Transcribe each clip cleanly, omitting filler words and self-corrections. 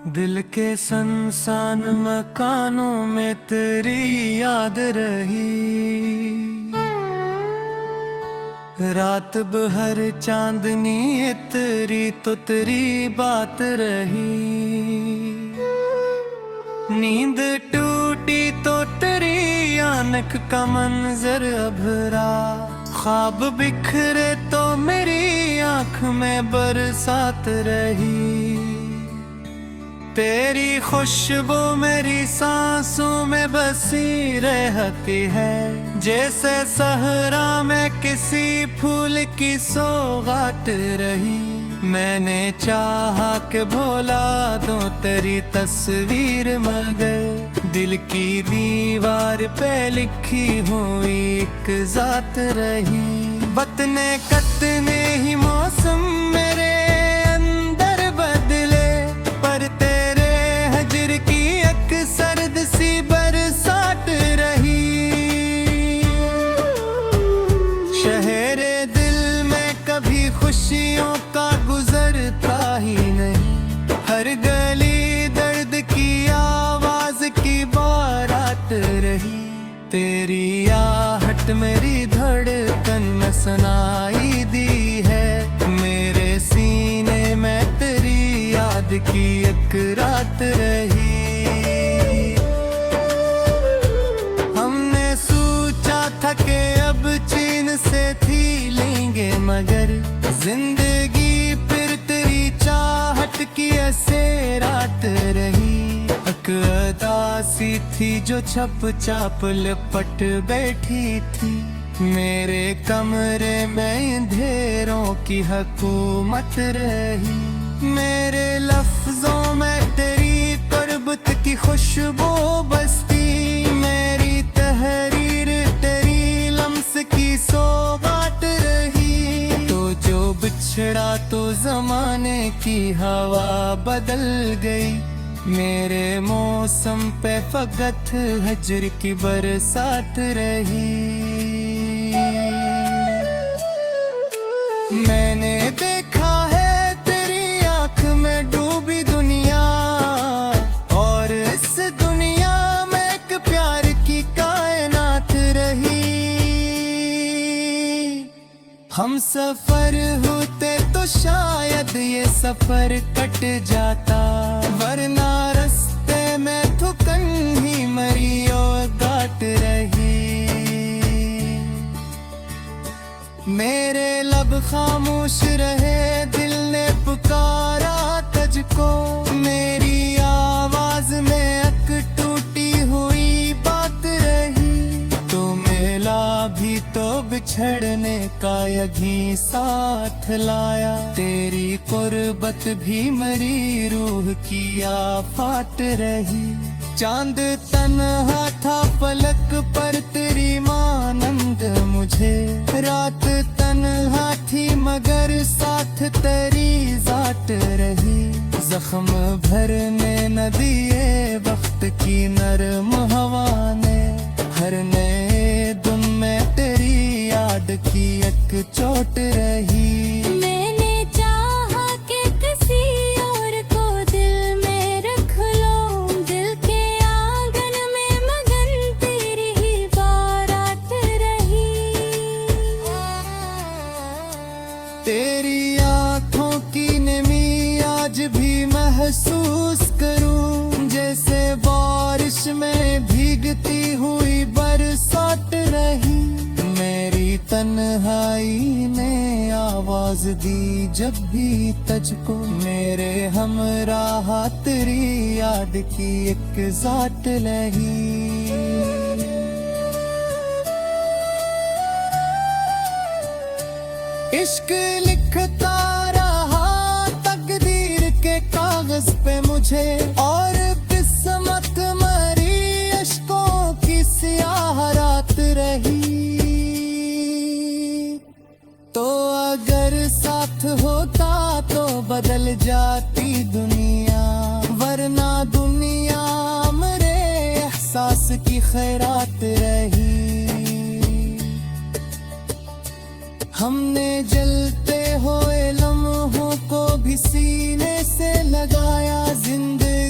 दिल के सुनसान मकानों में तेरी याद रही। रात भर चांदनी इतरी तो तेरी बात रही। नींद टूटी तो तेरी आंख का मंजर अभरा। ख्वाब बिखरे तो मेरी आंख में बरसात रही। तेरी खुशबू मेरी सांसों में बसी रहती है। जैसे सहरा में किसी फूल की सौगात रही। मैंने चाहा कि भुला दूं तेरी तस्वीर, मगर दिल की दीवार पे लिखी हुई एक जात रही। बतने कतने ही मौसम मेरे अंदर बदले, पर तेरे हजर की एक सर्द सी बरसात रही। शहरे दिल में कभी खुशियों का गुजरता ही नहीं। हर गली दर्द की आवाज की बारात रही। तेरी आहट मेरी धड़कन में सुनाई दी है। मेरे सीने में तेरी याद की एक रात रही। हमने सोचा था कि अब चीन से थी लेंगे, मगर जिंदगी फिर तेरी चाहत की ऐसे रात रही। एक अदासी थी जो छप चाप लिपट बैठी थी। मेरे कमरे में अंधेरों की हुकूमत रही। मेरे लफ्जों में तेरी कुर्बत की खुशबू बसती। मेरी तहरीर तेरी लम्स की सौगात रही। तो जो बिछड़ा तो जमाने की हवा बदल गई। मेरे मौसम पे फकत हजर की बरसात रही। मैंने देखा है तेरी आंख में डूबी दुनिया, और इस दुनिया में एक प्यार की कायनात रही। हम सफर होते तो शायद ये सफर कट जाता, वरना रास्ते में थुकन ही मरी और गाट रही। मेरे लब खामोश रहे, दिल ने पुकारा तुझको। मेरी आवाज में एक टूटी हुई बात रही। तो मिला भी तो बिछड़ने का यही साथ लाया। तेरी कुर्बत भी मरी रूह की आफात रही। चांद तन्हा था फलक पर तेरी मानंद मुझे। रात तन्हा थी मगर साथ तेरी जात रही। जख्म भरने न दिए वक्त की नरम हवा ने। हर नए दिन में तेरी याद की एक चोट रही। मैंने चाहा कि किसी और को दिल में रख लो। दिल के आंगन में मगन तेरी ही बारात रही। तेरी आँखों की नमी आज भी महसूस करूं। जैसे बारिश में भीगती हुई बरसात रही। मेरी तन्हाई ने आवाज दी जब भी तुझको। मेरे हमराह तेरी याद की एक जात लही। इश्क लिखता रहा तकदीर के कागज पे मुझे, और किस्मत मरी अश्कों की स्याह रात रही। तो अगर साथ होता तो बदल जाती दुनिया, वरना दुनिया मेरे एहसास की खैरात रही। हमने जलते हुए लम्हों को भी सीने से लगाया। जिंदगी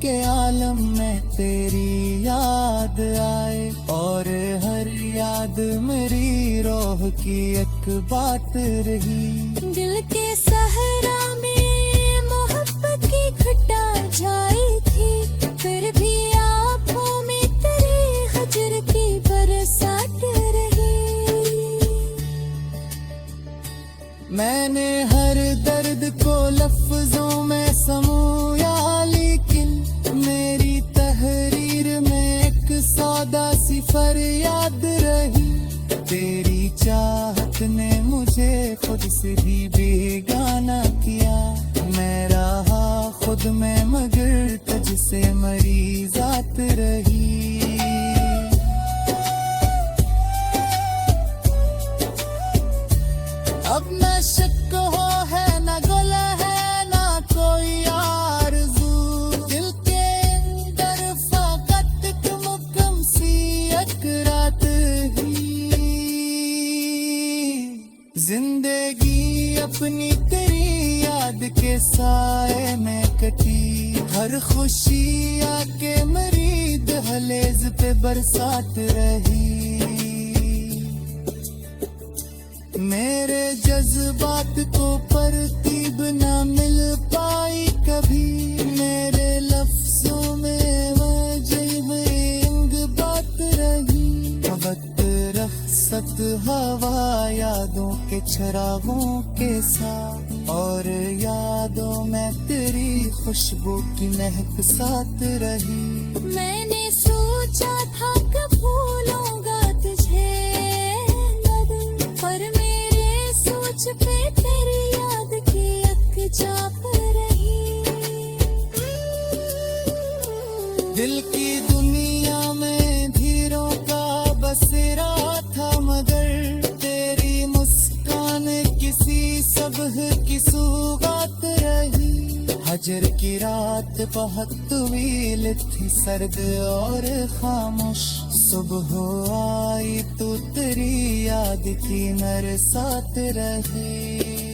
के आलम में तेरी याद आए, और हर याद मेरी रोह की एक बात रही। दिल के सहरा में मोहब्बत की घटा छाई थी, फिर भी आँखों में तेरे हजर की बरसात रही। मैंने हर दर्द को लफ्जों में समूया, लेकिन मेरी तहरीर में एक सौदा सी फरियाद रही। तेरी चाहत ने मुझे खुद से भी बेगाना किया, मैं रहा खुद में मगर तुझसे मरी जात रही। अब न शक हो है न गुल है ना कोई आरज़ू, दिल के अंदर फ़कत तुम सी एक रात ही। जिंदगी अपनी तेरी याद के साए में कटी, हर खुशी आके मेरी दहलीज पे बरसात रही। मेरे जज्बात को तरतीब न मिल पाई कभी, मेरे लफ्जों में वजह में बात रही। वक्त रखसत हवा यादों के चरागों के साथ, और यादों में तेरी खुशबू की महक साथ रही। मैंने सोचा था कब भूलूंगा तुझे, पर मेरे सोच पे तेरी याद की अक चाप रही। दिल की दुनिया में धीरों का बसेरा था, मगर तेरी मुस्कान किसी सबह की सौगात रही। हजर की रात बहुत तवील थी, सर्द और खामोश, सुबह आई तो तेरी याद की नरसात रही।